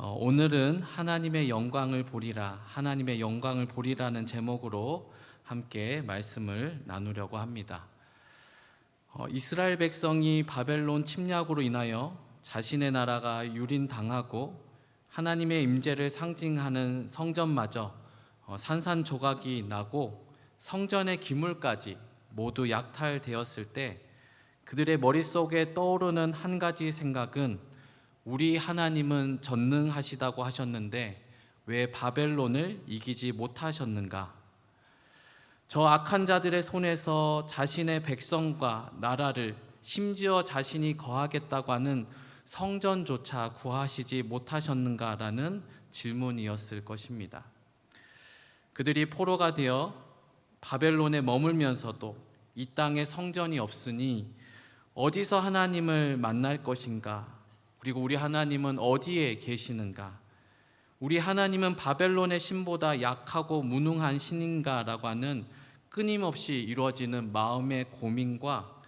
오늘은 하나님의 영광을 보리라, 하나님의 영광을 보리라는 제목으로 함께 말씀을 나누려고 합니다. 이스라엘 백성이 바벨론 침략으로 인하여 자신의 나라가 유린당하고 하나님의 임재를 상징하는 성전마저 산산조각이 나고 성전의 기물까지 모두 약탈되었을 때 그들의 머릿속에 떠오르는 한 가지 생각은 우리 하나님은 전능하시다고 하셨는데 왜 바벨론을 이기지 못하셨는가? 저 악한 자들의 손에서 자신의 백성과 나라를 심지어 자신이 거하겠다고 하는 성전조차 구하시지 못하셨는가라는 질문이었을 것입니다. 그들이 포로가 되어 바벨론에 머물면서도 이 땅에 성전이 없으니 어디서 하나님을 만날 것인가? 그리고 우리 하나님은 어디에 계시는가? 우리 하나님은 바벨론의 신보다 약하고 무능한 신인가라고 하는 끊임없이 이루어지는 마음의 고민과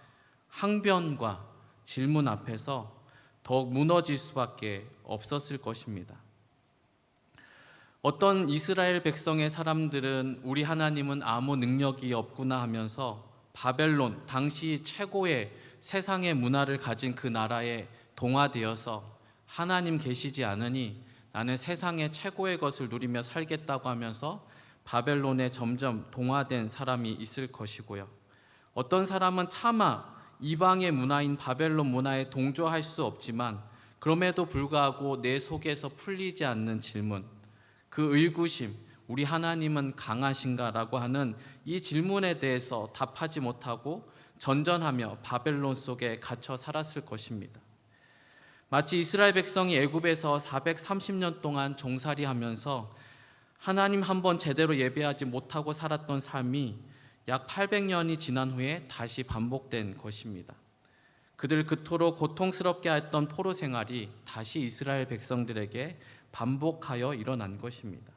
항변과 질문 앞에서 더욱 무너질 수밖에 없었을 것입니다. 어떤 이스라엘 백성의 사람들은 우리 하나님은 아무 능력이 없구나 하면서 바벨론, 당시 최고의 세상의 문화를 가진 그 나라에 동화되어서 하나님 계시지 않으니 나는 세상의 최고의 것을 누리며 살겠다고 하면서 바벨론에 점점 동화된 사람이 있을 것이고요. 어떤 사람은 차마 이방의 문화인 바벨론 문화에 동조할 수 없지만 그럼에도 불구하고 내 속에서 풀리지 않는 질문, 그 의구심, 우리 하나님은 강하신가라고 하는 이 질문에 대해서 답하지 못하고 전전하며 바벨론 속에 갇혀 살았을 것입니다. 마치 이스라엘 백성이 애굽에서 430년 동안 종살이하면서 하나님 한번 제대로 예배하지 못하고 살았던 삶이 약 800년이 지난 후에 다시 반복된 것입니다. 그들 그토록 고통스럽게 했던 포로 생활이 다시 이스라엘 백성들에게 반복하여 일어난 것입니다.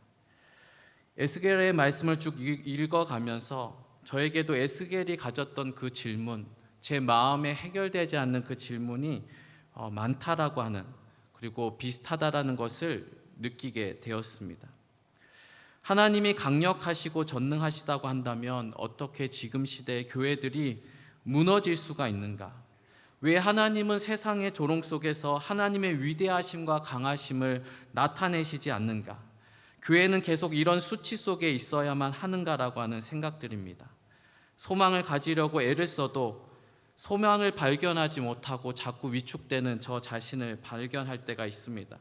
에스겔의 말씀을 쭉 읽어가면서 저에게도 에스겔이 가졌던 그 질문, 제 마음에 해결되지 않는 그 질문이 많다라고 하는, 그리고 비슷하다라는 것을 느끼게 되었습니다. 하나님이 강력하시고 전능하시다고 한다면 어떻게 지금 시대의 교회들이 무너질 수가 있는가? 왜 하나님은 세상의 조롱 속에서 하나님의 위대하심과 강하심을 나타내시지 않는가? 교회는 계속 이런 수치 속에 있어야만 하는가라고 하는 생각들입니다. 소망을 가지려고 애를 써도 소망을 발견하지 못하고 자꾸 위축되는 저 자신을 발견할 때가 있습니다.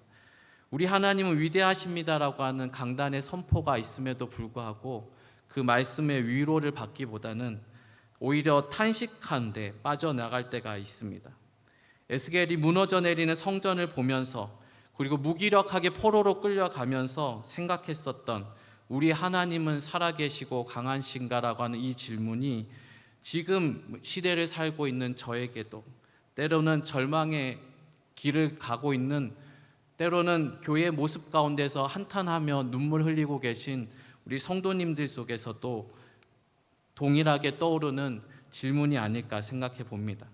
우리 하나님은 위대하십니다라고 하는 강단의 선포가 있음에도 불구하고 그 말씀의 위로를 받기보다는 오히려 탄식하는데 빠져나갈 때가 있습니다. 에스겔이 무너져 내리는 성전을 보면서 그리고 무기력하게 포로로 끌려가면서 생각했었던 우리 하나님은 살아계시고 강하신가라고 하는 이 질문이 지금 시대를 살고 있는 저에게도, 때로는 절망의 길을 가고 있는, 때로는 교회의 모습 가운데서 한탄하며 눈물 흘리고 계신 우리 성도님들 속에서도 동일하게 떠오르는 질문이 아닐까 생각해 봅니다.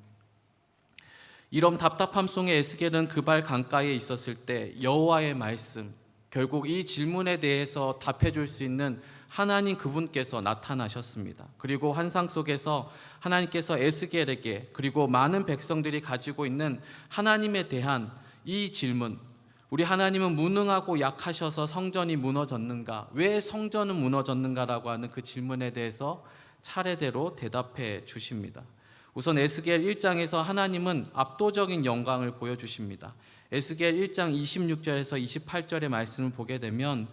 이런 답답함 속에 에스겔은 그발 강가에 있었을 때 여호와의 말씀, 결국 이 질문에 대해서 답해 줄 수 있는 하나님 그분께서 나타나셨습니다. 그리고 환상 속에서 하나님께서 에스겔에게, 그리고 많은 백성들이 가지고 있는 하나님에 대한 이 질문, 우리 하나님은 무능하고 약하셔서 성전이 무너졌는가? 왜 성전은 무너졌는가라고 하는 그 질문에 대해서 차례대로 대답해 주십니다. 우선 에스겔 1장에서 하나님은 압도적인 영광을 보여주십니다. 에스겔 1장 26절에서 28절의 말씀을 보게 되면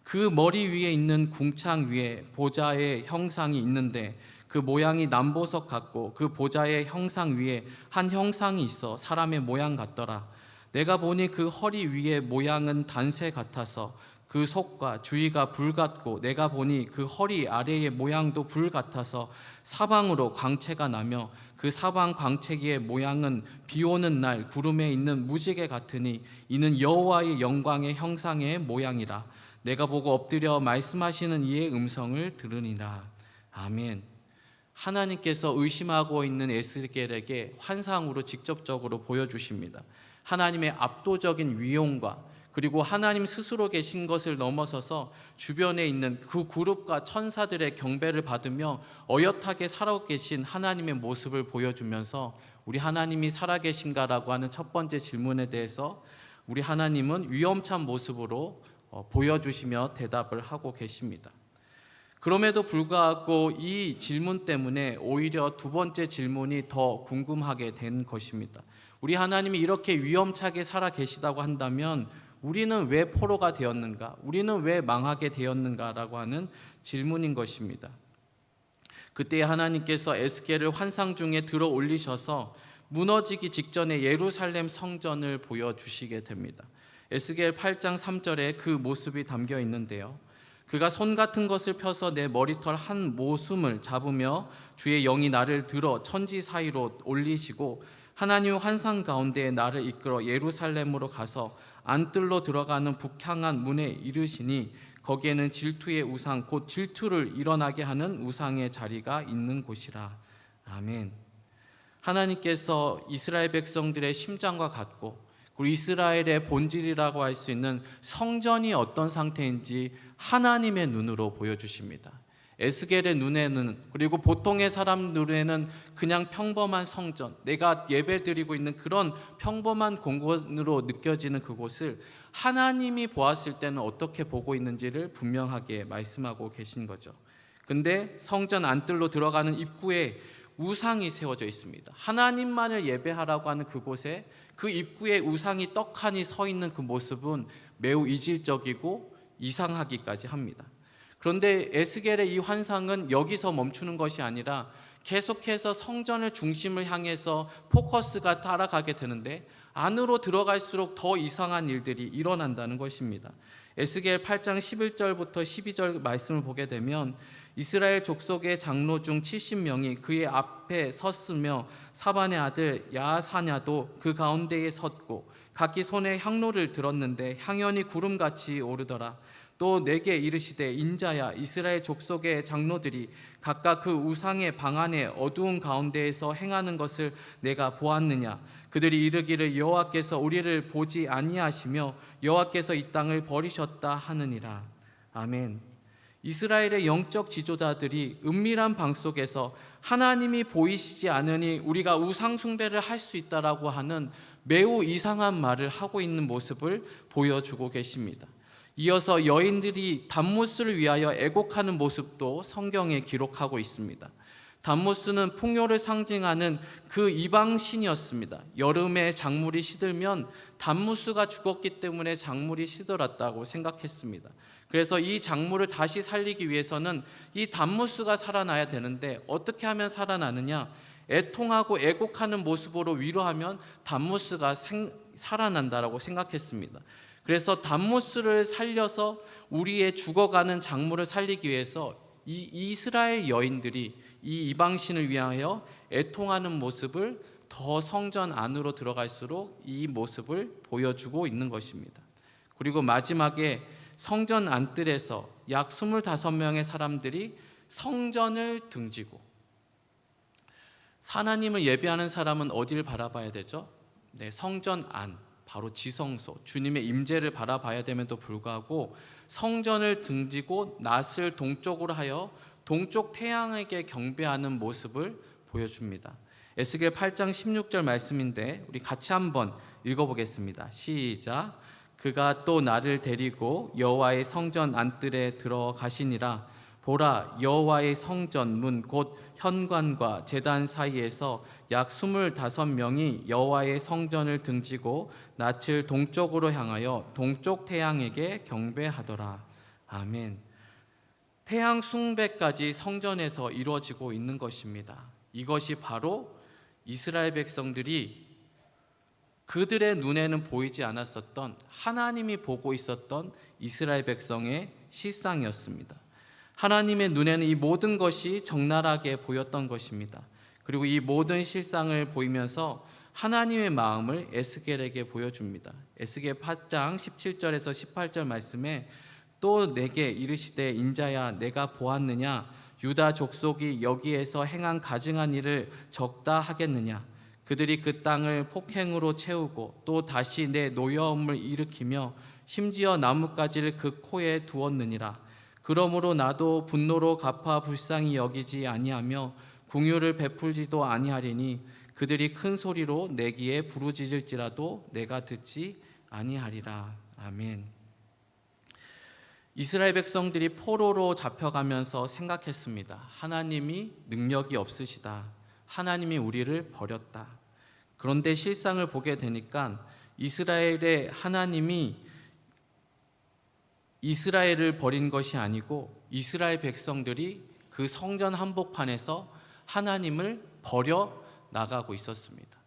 그 머리 위에 있는 궁창 위에 보좌의 형상이 있는데 그 모양이 남보석 같고 그 보좌의 형상 위에 한 형상이 있어 사람의 모양 같더라. 내가 보니 그 허리 위에 모양은 단쇠 같아서 그 속과 주위가 불 같고 내가 보니 그 허리 아래의 모양도 불 같아서 사방으로 광채가 나며 그 사방 광채기의 모양은 비 오는 날 구름에 있는 무지개 같으니 이는 여호와의 영광의 형상의 모양이라. 내가 보고 엎드려 말씀하시는 이의 음성을 들으니라. 아멘. 하나님께서 의심하고 있는 에스겔에게 환상으로 직접적으로 보여주십니다. 하나님의 압도적인 위엄과 그리고 하나님 스스로 계신 것을 넘어서서 주변에 있는 그 그룹과 천사들의 경배를 받으며 어엿하게 살아계신 하나님의 모습을 보여주면서 우리 하나님이 살아계신가라고 하는 첫 번째 질문에 대해서 우리 하나님은 위험찬 모습으로 보여주시며 대답을 하고 계십니다. 그럼에도 불구하고 이 질문 때문에 오히려 두 번째 질문이 더 궁금하게 된 것입니다. 우리 하나님이 이렇게 위험차게 살아 계시다고 한다면 우리는 왜 포로가 되었는가? 우리는 왜 망하게 되었는가라고 하는 질문인 것입니다. 그때 하나님께서 에스겔을 환상 중에 들어 올리셔서 무너지기 직전에 예루살렘 성전을 보여주시게 됩니다. 에스겔 8장 3절에 그 모습이 담겨 있는데요. 그가 손 같은 것을 펴서 내 머리털 한 모숨을 잡으며 주의 영이 나를 들어 천지 사이로 올리시고 하나님의 환상 가운데에 나를 이끌어 예루살렘으로 가서 안뜰로 들어가는 북향한 문에 이르시니 거기에는 질투의 우상 곧 질투를 일어나게 하는 우상의 자리가 있는 곳이라. 아멘. 하나님께서 이스라엘 백성들의 심장과 같고 그리고 이스라엘의 본질이라고 할 수 있는 성전이 어떤 상태인지 하나님의 눈으로 보여주십니다. 에스겔의 눈에는 그리고 보통의 사람 눈에는 그냥 평범한 성전, 내가 예배드리고 있는 그런 평범한 공간으로 느껴지는 그곳을 하나님이 보았을 때는 어떻게 보고 있는지를 분명하게 말씀하고 계신 거죠. 근데 성전 안뜰로 들어가는 입구에 우상이 세워져 있습니다. 하나님만을 예배하라고 하는 그곳에 그 입구에 우상이 떡하니 서 있는 그 모습은 매우 이질적이고 이상하기까지 합니다. 그런데 에스겔의 이 환상은 여기서 멈추는 것이 아니라 계속해서 성전의 중심을 향해서 포커스가 따라가게 되는데 안으로 들어갈수록 더 이상한 일들이 일어난다는 것입니다. 에스겔 8장 11절부터 12절 말씀을 보게 되면 이스라엘 족속의 장로 중 70명이 그의 앞에 섰으며 사반의 아들 야사냐도 그 가운데에 섰고 각기 손에 향로를 들었는데 향연이 구름같이 오르더라. 또 내게 이르시되 인자야 이스라엘 족속의 장로들이 각각 그 우상의 방 안에 어두운 가운데에서 행하는 것을 내가 보았느냐. 그들이 이르기를 여호와께서 우리를 보지 아니하시며 여호와께서 이 땅을 버리셨다 하느니라. 아멘. 이스라엘의 영적 지도자들이 은밀한 방 속에서 하나님이 보이시지 않으니 우리가 우상 숭배를 할 수 있다라고 하는 매우 이상한 말을 하고 있는 모습을 보여주고 계십니다. 이어서 여인들이 단무스를 위하여 애곡하는 모습도 성경에 기록하고 있습니다. 단무스는 풍요를 상징하는 그 이방신이었습니다. 여름에 작물이 시들면 단무스가 죽었기 때문에 작물이 시들었다고 생각했습니다. 그래서 이 작물을 다시 살리기 위해서는 이 단무스가 살아나야 되는데 어떻게 하면 살아나느냐? 애통하고 애곡하는 모습으로 위로하면 단무스가 살아난다라고 생각했습니다. 그래서 단무스를 살려서 우리의 죽어가는 작물을 살리기 위해서 이 이스라엘 여인들이 이 이방신을 위하여 애통하는 모습을 더 성전 안으로 들어갈수록 이 모습을 보여주고 있는 것입니다. 그리고 마지막에 성전 안뜰에서 약 25명의 사람들이 성전을 등지고, 하나님을 예배하는 사람은 어디를 바라봐야 되죠? 네, 성전 안, 바로 지성소, 주님의 임재를 바라봐야 됨에도 불구하고 성전을 등지고 낯을 동쪽으로 하여 동쪽 태양에게 경배하는 모습을 보여줍니다. 에스겔 8장 16절 말씀인데 우리 같이 한번 읽어보겠습니다. 시작. 그가 또 나를 데리고 여호와의 성전 안뜰에 들어가시니라. 보라, 여호와의 성전 문 곧 현관과 제단 사이에서 약 25명이 여호와의 성전을 등지고 낯을 동쪽으로 향하여 동쪽 태양에게 경배하더라. 아멘. 태양 숭배까지 성전에서 이루어지고 있는 것입니다. 이것이 바로 이스라엘 백성들이 그들의 눈에는 보이지 않았었던 하나님이 보고 있었던 이스라엘 백성의 실상이었습니다. 하나님의 눈에는 이 모든 것이 적나라하게 보였던 것입니다. 그리고 이 모든 실상을 보이면서 하나님의 마음을 에스겔에게 보여줍니다. 에스겔 8장 17절에서 18절 말씀에 또 내게 이르시되 인자야 내가 보았느냐 유다 족속이 여기에서 행한 가증한 일을 적다 하겠느냐. 그들이 그 땅을 폭행으로 채우고 또 다시 내 노여움을 일으키며 심지어 나뭇가지를 그 코에 두었느니라. 그러므로 나도 분노로 갚아 불쌍히 여기지 아니하며 긍휼을 베풀지도 아니하리니 그들이 큰 소리로 내기에 부르짖을지라도 내가 듣지 아니하리라. 아멘. 이스라엘 백성들이 포로로 잡혀가면서 생각했습니다. 하나님이 능력이 없으시다. 하나님이 우리를 버렸다. 그런데 실상을 보게 되니까 이스라엘의 하나님이 이스라엘을 버린 것이 아니고 이스라엘 백성들이 그 성전 한복판에서 하나님을 버려 나가고 있었습니다.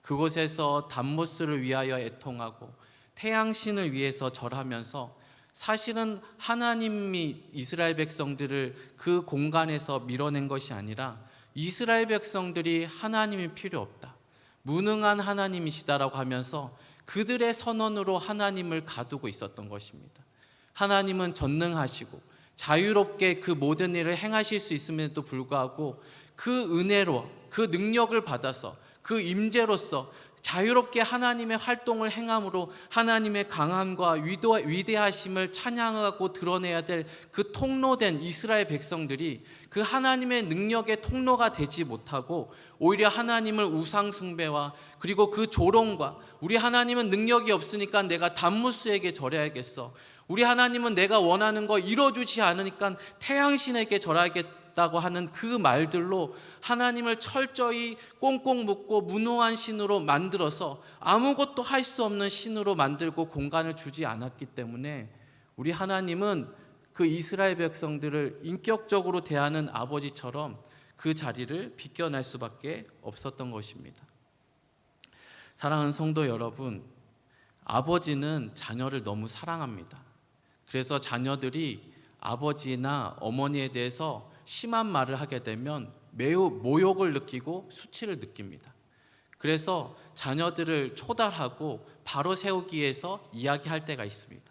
그곳에서 담모스를 위하여 애통하고 태양신을 위해서 절하면서 사실은 하나님이 이스라엘 백성들을 그 공간에서 밀어낸 것이 아니라 이스라엘 백성들이 하나님이 필요 없다, 무능한 하나님이시다라고 하면서 그들의 선언으로 하나님을 가두고 있었던 것입니다. 하나님은 전능하시고 자유롭게 그 모든 일을 행하실 수 있음에도 불구하고 그 은혜로, 그 능력을 받아서 그 임재로서 자유롭게 하나님의 활동을 행함으로 하나님의 강함과 위대하심을 찬양하고 드러내야 될 그 통로된 이스라엘 백성들이 그 하나님의 능력의 통로가 되지 못하고 오히려 하나님을 우상 숭배와 그리고 그 조롱과 우리 하나님은 능력이 없으니까 내가 담무스에게 절해야겠어, 우리 하나님은 내가 원하는 거 이뤄주지 않으니까 태양신에게 절하겠다고 하는 그 말들로 하나님을 철저히 꽁꽁 묶고 무능한 신으로 만들어서 아무것도 할 수 없는 신으로 만들고 공간을 주지 않았기 때문에 우리 하나님은 그 이스라엘 백성들을 인격적으로 대하는 아버지처럼 그 자리를 비껴날 수밖에 없었던 것입니다. 사랑하는 성도 여러분, 아버지는 자녀를 너무 사랑합니다. 그래서 자녀들이 아버지나 어머니에 대해서 심한 말을 하게 되면 매우 모욕을 느끼고 수치를 느낍니다. 그래서 자녀들을 초달하고 바로 세우기 위해서 이야기할 때가 있습니다.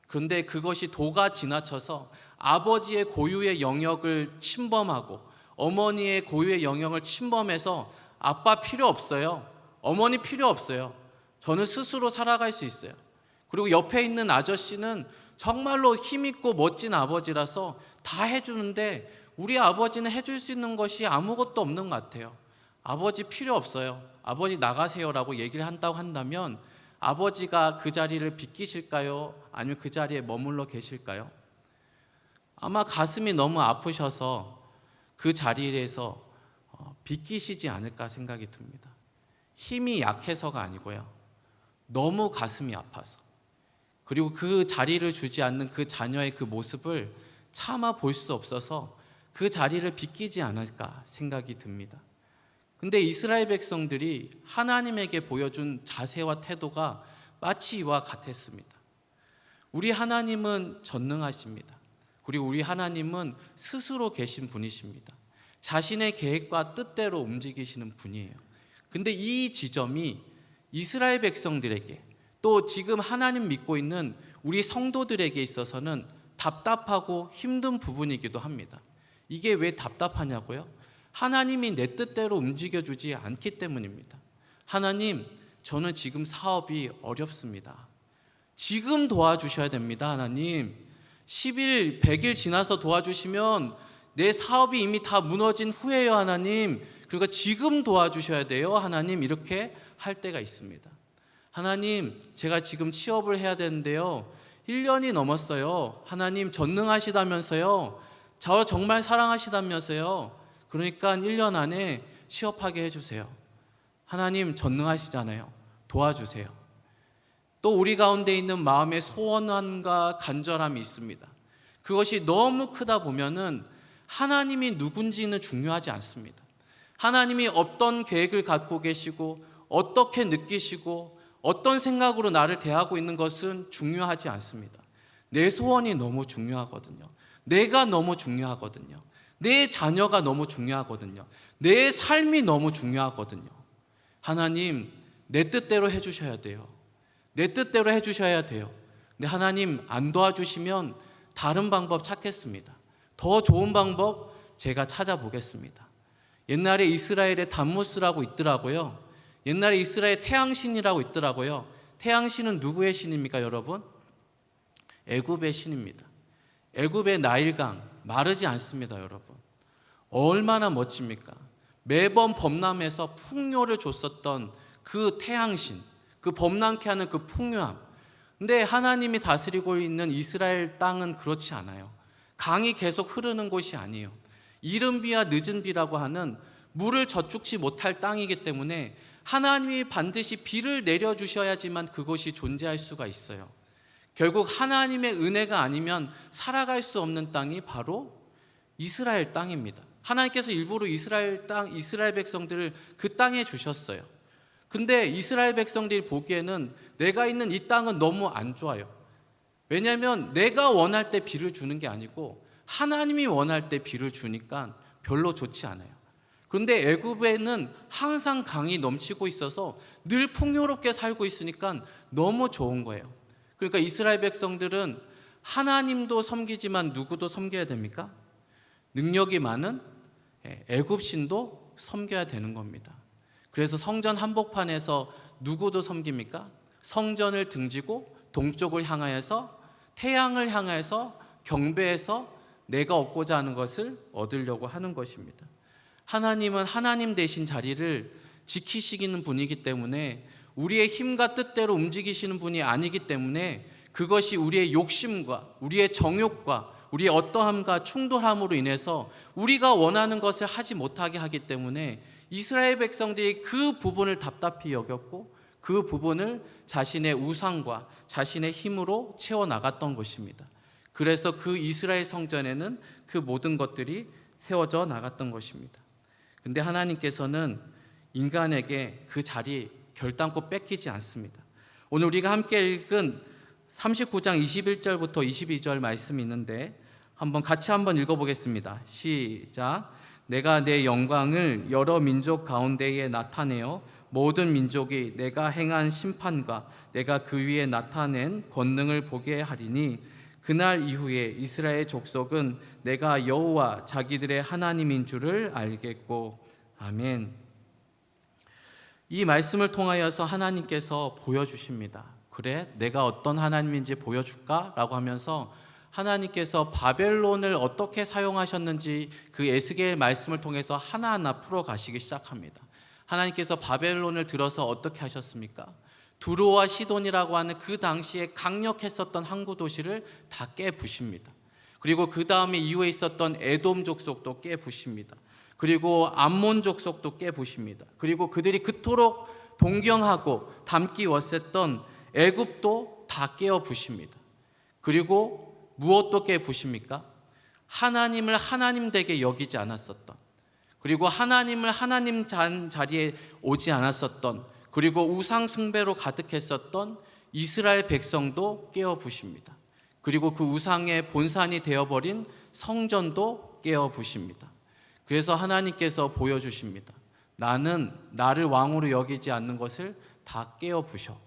그런데 그것이 도가 지나쳐서 아버지의 고유의 영역을 침범하고 어머니의 고유의 영역을 침범해서 아빠 필요 없어요, 어머니 필요 없어요, 저는 스스로 살아갈 수 있어요. 그리고 옆에 있는 아저씨는 정말로 힘있고 멋진 아버지라서 다 해주는데 우리 아버지는 해줄 수 있는 것이 아무것도 없는 것 같아요. 아버지 필요 없어요, 아버지 나가세요라고 얘기를 한다고 한다면 아버지가 그 자리를 비키실까요? 아니면 그 자리에 머물러 계실까요? 아마 가슴이 너무 아프셔서 그 자리에서 비키시지 않을까 생각이 듭니다. 힘이 약해서가 아니고요, 너무 가슴이 아파서, 그리고 그 자리를 주지 않는 그 자녀의 그 모습을 차마 볼 수 없어서 그 자리를 비키지 않을까 생각이 듭니다. 근데 이스라엘 백성들이 하나님에게 보여준 자세와 태도가 마치 이와 같았습니다. 우리 하나님은 전능하십니다. 그리고 우리 하나님은 스스로 계신 분이십니다. 자신의 계획과 뜻대로 움직이시는 분이에요. 근데 이 지점이 이스라엘 백성들에게 또 지금 하나님 믿고 있는 우리 성도들에게 있어서는 답답하고 힘든 부분이기도 합니다. 이게 왜 답답하냐고요? 하나님이 내 뜻대로 움직여주지 않기 때문입니다. 하나님, 저는 지금 사업이 어렵습니다. 지금 도와주셔야 됩니다. 하나님, 10일, 100일 지나서 도와주시면 내 사업이 이미 다 무너진 후에요. 하나님, 그러니까 지금 도와주셔야 돼요. 하나님, 이렇게 할 때가 있습니다. 하나님, 제가 지금 취업을 해야 되는데요, 1년이 넘었어요. 하나님, 전능하시다면서요, 저 정말 사랑하시다면서요, 그러니까 1년 안에 취업하게 해주세요. 하나님 전능하시잖아요. 도와주세요. 또 우리 가운데 있는 마음의 소원함과 간절함이 있습니다. 그것이 너무 크다 보면은 하나님이 누군지는 중요하지 않습니다. 하나님이 어떤 계획을 갖고 계시고 어떻게 느끼시고 어떤 생각으로 나를 대하고 있는 것은 중요하지 않습니다. 내 소원이 너무 중요하거든요. 내가 너무 중요하거든요. 내 자녀가 너무 중요하거든요. 내 삶이 너무 중요하거든요. 하나님, 내 뜻대로 해주셔야 돼요. 내 뜻대로 해주셔야 돼요. 근데 하나님 안 도와주시면 다른 방법 찾겠습니다. 더 좋은 방법 제가 찾아보겠습니다. 옛날에 이스라엘에 담무스라고 있더라고요. 옛날에 이스라엘 태양신이라고 있더라고요. 태양신은 누구의 신입니까, 여러분? 애굽의 신입니다. 애굽의 나일강 마르지 않습니다, 여러분. 얼마나 멋집니까? 매번 범람해서 풍요를 줬었던 그 태양신, 그 범람케 하는 그 풍요함. 근데 하나님이 다스리고 있는 이스라엘 땅은 그렇지 않아요. 강이 계속 흐르는 곳이 아니에요. 이른 비와 늦은 비라고 하는 물을 저축치 못할 땅이기 때문에 하나님이 반드시 비를 내려주셔야지만 그것이 존재할 수가 있어요. 결국 하나님의 은혜가 아니면 살아갈 수 없는 땅이 바로 이스라엘 땅입니다. 하나님께서 일부러 이스라엘 백성들을 그 땅에 주셨어요. 근데 이스라엘 백성들이 보기에는 내가 있는 이 땅은 너무 안 좋아요. 왜냐하면 내가 원할 때 비를 주는 게 아니고 하나님이 원할 때 비를 주니까 별로 좋지 않아요. 그런데 애굽에는 항상 강이 넘치고 있어서 늘 풍요롭게 살고 있으니까 너무 좋은 거예요. 그러니까 이스라엘 백성들은 하나님도 섬기지만 누구도 섬겨야 됩니까? 능력이 많은 애굽 신도 섬겨야 되는 겁니다. 그래서 성전 한복판에서 누구도 섬깁니까? 성전을 등지고 동쪽을 향하여서 태양을 향해서 경배해서 내가 얻고자 하는 것을 얻으려고 하는 것입니다. 하나님은 하나님 되신 자리를 지키시는 분이기 때문에 우리의 힘과 뜻대로 움직이시는 분이 아니기 때문에 그것이 우리의 욕심과 우리의 정욕과 우리의 어떠함과 충돌함으로 인해서 우리가 원하는 것을 하지 못하게 하기 때문에 이스라엘 백성들이 그 부분을 답답히 여겼고 그 부분을 자신의 우상과 자신의 힘으로 채워나갔던 것입니다. 그래서 그 이스라엘 성전에는 그 모든 것들이 세워져 나갔던 것입니다. 근데 하나님께서는 인간에게 그 자리 결단코 뺏기지 않습니다. 오늘 우리가 함께 읽은 39장 21절부터 22절 말씀이 있는데 같이 한번 읽어보겠습니다. 시작. 내가 내 영광을 여러 민족 가운데에 나타내어 모든 민족이 내가 행한 심판과 내가 그 위에 나타낸 권능을 보게 하리니 그날 이후에 이스라엘 족속은 내가 여호와 자기들의 하나님인 줄을 알겠고. 아멘. 이 말씀을 통하여서 하나님께서 보여주십니다. 그래, 내가 어떤 하나님인지 보여줄까? 라고 하면서 하나님께서 바벨론을 어떻게 사용하셨는지 그 에스겔 말씀을 통해서 하나하나 풀어가시기 시작합니다. 하나님께서 바벨론을 들어서 어떻게 하셨습니까? 두로와 시돈이라고 하는 그 당시에 강력했었던 항구 도시를 다 깨부십니다. 그리고 그 다음에 이후에 있었던 에돔 족속도 깨부십니다. 그리고 암몬 족속도 깨부십니다. 그리고 그들이 그토록 동경하고 닮기 원했던 애굽도 다 깨어부십니다. 그리고 무엇도 깨부십니까? 하나님을 하나님 되게 여기지 않았었던, 그리고 하나님을 하나님 자리에 오지 않았었던, 그리고 우상 숭배로 가득했었던 이스라엘 백성도 깨어부십니다. 그리고 그 우상의 본산이 되어버린 성전도 깨어부십니다. 그래서 하나님께서 보여주십니다. 나는 나를 왕으로 여기지 않는 것을 다 깨어부셔.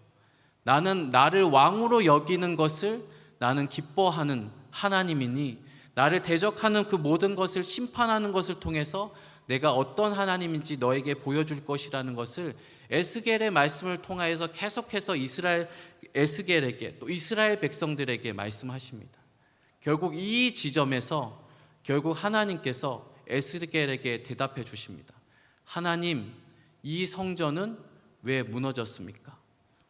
나는 나를 왕으로 여기는 것을 나는 기뻐하는 하나님이니 나를 대적하는 그 모든 것을 심판하는 것을 통해서 내가 어떤 하나님인지 너에게 보여줄 것이라는 것을 에스겔의 말씀을 통하여서 계속해서 에스겔에게 또 이스라엘 백성들에게 말씀하십니다. 결국 이 지점에서 결국 하나님께서 에스겔에게 대답해 주십니다. 하나님, 이 성전은 왜 무너졌습니까?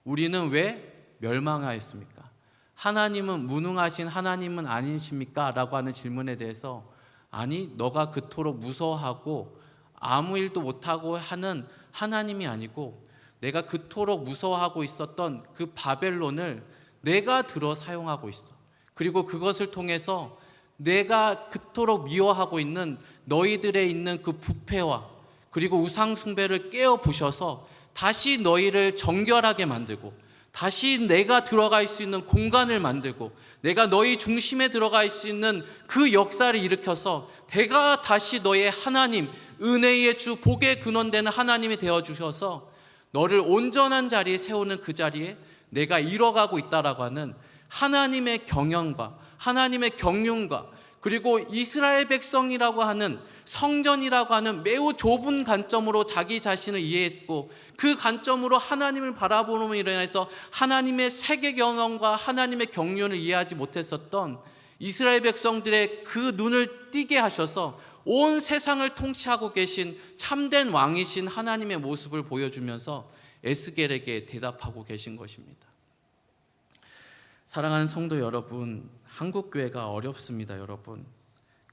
우리는 왜 멸망하였습니까? 하나님은 무능하신 하나님은 아니십니까? 라고 하는 질문에 대해서 아니, 너가 그토록 무서워하고 아무 일도 못하고 하는 하나님이 아니고 내가 그토록 무서워하고 있었던 그 바벨론을 내가 들어 사용하고 있어. 그리고 그것을 통해서 내가 그토록 미워하고 있는 너희들에 있는 그 부패와 그리고 우상 숭배를 깨어 부셔서 다시 너희를 정결하게 만들고 다시 내가 들어갈 수 있는 공간을 만들고 내가 너희 중심에 들어갈 수 있는 그 역사를 일으켜서 내가 다시 너의 하나님, 은혜의 주, 복의 근원되는 하나님이 되어주셔서 너를 온전한 자리에 세우는 그 자리에 내가 이뤄가고 있다라고 하는 하나님의 경영과 하나님의 경륜과 그리고 이스라엘 백성이라고 하는 성전이라고 하는 매우 좁은 관점으로 자기 자신을 이해했고, 그 관점으로 하나님을 바라보는 일로 인해서 하나님의 세계 경험과 하나님의 경륜을 이해하지 못했었던 이스라엘 백성들의 그 눈을 띄게 하셔서 온 세상을 통치하고 계신 참된 왕이신 하나님의 모습을 보여주면서 에스겔에게 대답하고 계신 것입니다. 사랑하는 성도 여러분, 한국교회가 어렵습니다. 여러분,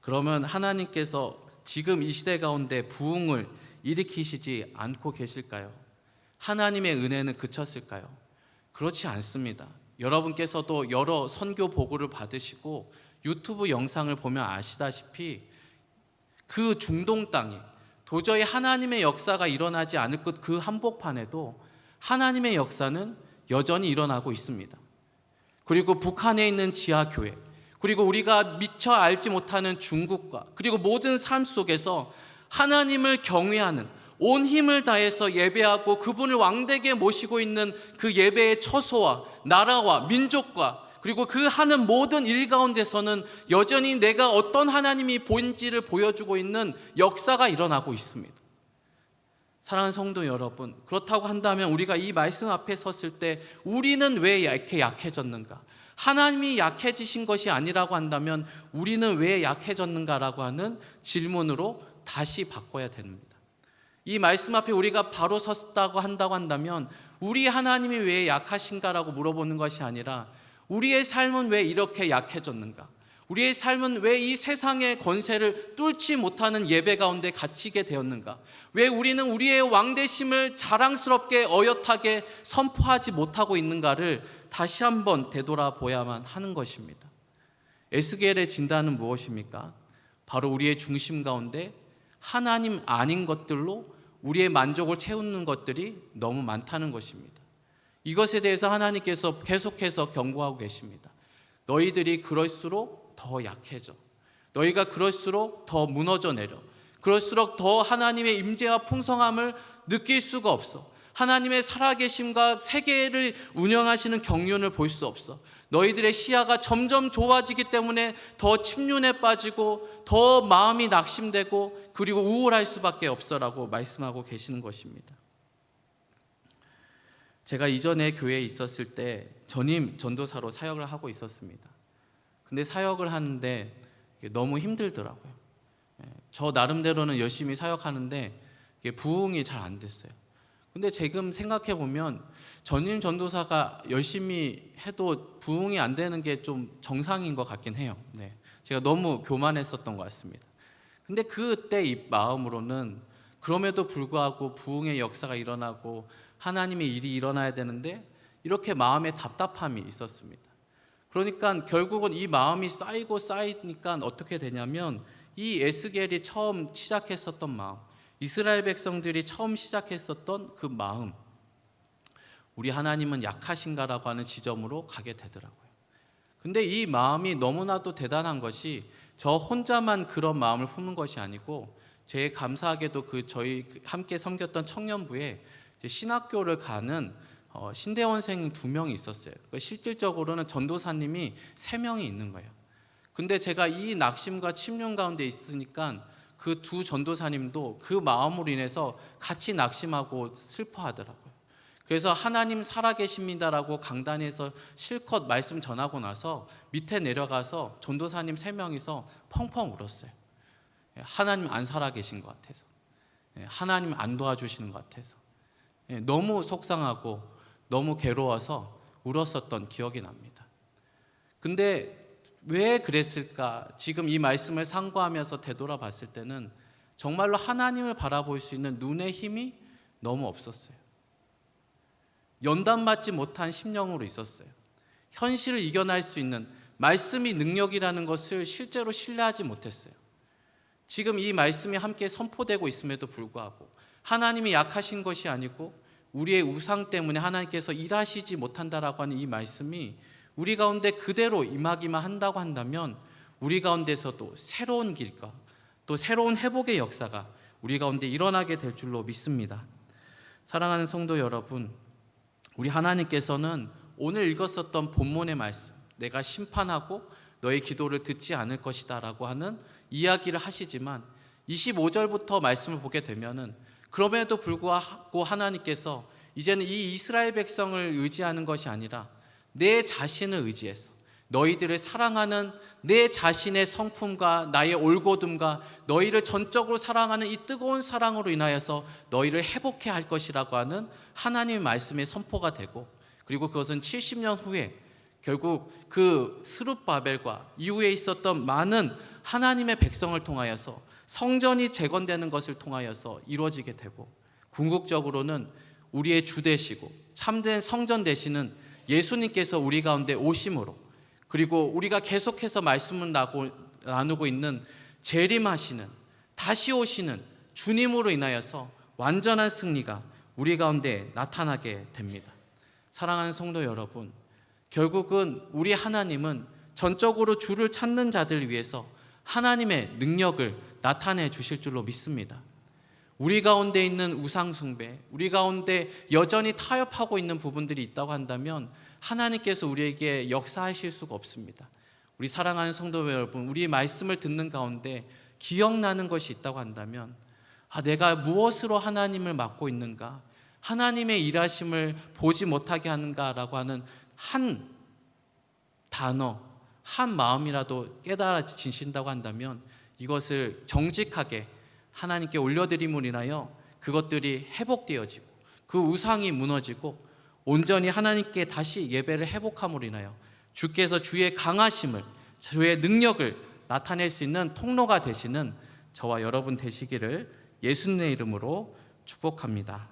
그러면 하나님께서 지금 이 시대 가운데 부흥을 일으키시지 않고 계실까요? 하나님의 은혜는 그쳤을까요? 그렇지 않습니다. 여러분께서도 여러 선교 보고를 받으시고 유튜브 영상을 보면 아시다시피 그 중동 땅에 도저히 하나님의 역사가 일어나지 않을 것, 그 한복판에도 하나님의 역사는 여전히 일어나고 있습니다. 그리고 북한에 있는 지하교회, 그리고 우리가 미처 알지 못하는 중국과, 그리고 모든 삶 속에서 하나님을 경외하는, 온 힘을 다해서 예배하고 그분을 왕되게 모시고 있는 그 예배의 처소와 나라와 민족과, 그리고 그 하는 모든 일 가운데서는 여전히 내가 어떤 하나님이 보인지를 보여주고 있는 역사가 일어나고 있습니다. 사랑하는 성도 여러분, 그렇다고 한다면 우리가 이 말씀 앞에 섰을 때 우리는 왜 이렇게 약해졌는가? 하나님이 약해지신 것이 아니라고 한다면 우리는 왜 약해졌는가라고 하는 질문으로 다시 바꿔야 됩니다. 이 말씀 앞에 우리가 바로 섰다고 한다면 우리 하나님이 왜 약하신가라고 물어보는 것이 아니라 우리의 삶은 왜 이렇게 약해졌는가? 우리의 삶은 왜 이 세상의 권세를 뚫지 못하는 예배 가운데 갇히게 되었는가? 왜 우리는 우리의 왕되심을 자랑스럽게 어엿하게 선포하지 못하고 있는가를 다시 한번 되돌아보야만 하는 것입니다. 에스겔의 진단은 무엇입니까? 바로 우리의 중심 가운데 하나님 아닌 것들로 우리의 만족을 채우는 것들이 너무 많다는 것입니다. 이것에 대해서 하나님께서 계속해서 경고하고 계십니다. 너희들이 그럴수록 더 약해져. 너희가 그럴수록 더 무너져 내려. 그럴수록 더 하나님의 임재와 풍성함을 느낄 수가 없어. 하나님의 살아계심과 세계를 운영하시는 경륜을 볼 수 없어. 너희들의 시야가 점점 좁아지기 때문에 더 침륜에 빠지고 더 마음이 낙심되고 그리고 우울할 수밖에 없어라고 말씀하고 계시는 것입니다. 제가 이전에 교회에 있었을 때 전임 전도사로 사역을 하고 있었습니다. 근데 사역을 하는데 너무 힘들더라고요. 저 나름대로는 열심히 사역하는데 부흥이 잘 안 됐어요. 근데 지금 생각해 보면 전임 전도사가 열심히 해도 부흥이 안 되는 게 좀 정상인 것 같긴 해요. 네. 제가 너무 교만했었던 것 같습니다. 근데 그때 이 마음으로는 그럼에도 불구하고 부흥의 역사가 일어나고 하나님의 일이 일어나야 되는데 이렇게 마음에 답답함이 있었습니다. 그러니까 결국은 이 마음이 쌓이고 쌓이니까 어떻게 되냐면 이 에스겔이 처음 시작했었던 마음, 이스라엘 백성들이 처음 시작했었던 그 마음, 우리 하나님은 약하신가라고 하는 지점으로 가게 되더라고요. 근데 이 마음이 너무나도 대단한 것이 저 혼자만 그런 마음을 품은 것이 아니고 제 감사하게도 저희 함께 섬겼던 청년부에 신학교를 가는 신대원생 2명이 있었어요. 실질적으로는 전도사님이 3명이 있는 거예요. 근데 제가 이 낙심과 침륜 가운데 있으니까 그 2 전도사님도 그 마음으로 인해서 같이 낙심하고 슬퍼하더라고요. 그래서 하나님 살아계십니다라고 강단에서 실컷 말씀 전하고 나서 밑에 내려가서 전도사님 3명이서 펑펑 울었어요. 하나님 안 살아계신 것 같아서, 하나님 안 도와주시는 것 같아서 너무 속상하고 너무 괴로워서 울었었던 기억이 납니다. 근데 왜 그랬을까? 지금 이 말씀을 상고하면서 되돌아봤을 때는 정말로 하나님을 바라볼 수 있는 눈의 힘이 너무 없었어요. 연단받지 못한 심령으로 있었어요. 현실을 이겨낼 수 있는 말씀이 능력이라는 것을 실제로 신뢰하지 못했어요. 지금 이 말씀이 함께 선포되고 있음에도 불구하고 하나님이 약하신 것이 아니고 우리의 우상 때문에 하나님께서 일하시지 못한다라고 하는 이 말씀이 우리 가운데 그대로 임하기만 한다고 한다면 우리 가운데서도 새로운 길과 또 새로운 회복의 역사가 우리 가운데 일어나게 될 줄로 믿습니다. 사랑하는 성도 여러분, 우리 하나님께서는 오늘 읽었었던 본문의 말씀, 내가 심판하고 너의 기도를 듣지 않을 것이다 라고 하는 이야기를 하시지만 25절부터 말씀을 보게 되면은 그럼에도 불구하고 하나님께서 이제는 이 이스라엘 백성을 의지하는 것이 아니라 내 자신을 의지해서 너희들을 사랑하는 내 자신의 성품과 나의 올곧음과 너희를 전적으로 사랑하는 이 뜨거운 사랑으로 인하여서 너희를 회복해 할 것이라고 하는 하나님의 말씀의 선포가 되고, 그리고 그것은 70년 후에 결국 그 스룹바벨과 이후에 있었던 많은 하나님의 백성을 통하여서 성전이 재건되는 것을 통하여서 이루어지게 되고, 궁극적으로는 우리의 주 되시고 참된 성전 되시는 예수님께서 우리 가운데 오심으로, 그리고 우리가 계속해서 말씀을 나누고 있는 재림하시는, 다시 오시는 주님으로 인하여서 완전한 승리가 우리 가운데 나타나게 됩니다. 사랑하는 성도 여러분, 결국은 우리 하나님은 전적으로 주를 찾는 자들을 위해서 하나님의 능력을 나타내 주실 줄로 믿습니다. 우리 가운데 있는 우상숭배, 우리 가운데 여전히 타협하고 있는 부분들이 있다고 한다면 하나님께서 우리에게 역사하실 수가 없습니다. 우리 사랑하는 성도 여러분, 우리 말씀을 듣는 가운데 기억나는 것이 있다고 한다면, 내가 무엇으로 하나님을 맡고 있는가, 하나님의 일하심을 보지 못하게 하는가라고 하는 한 단어, 한 마음이라도 깨달아지신다고 한다면 이것을 정직하게 하나님께 올려드림으로 인하여 그것들이 회복되어지고 그 우상이 무너지고 온전히 하나님께 다시 예배를 회복함으로 인하여 주께서 주의 강하심을, 주의 능력을 나타낼 수 있는 통로가 되시는 저와 여러분 되시기를 예수님의 이름으로 축복합니다.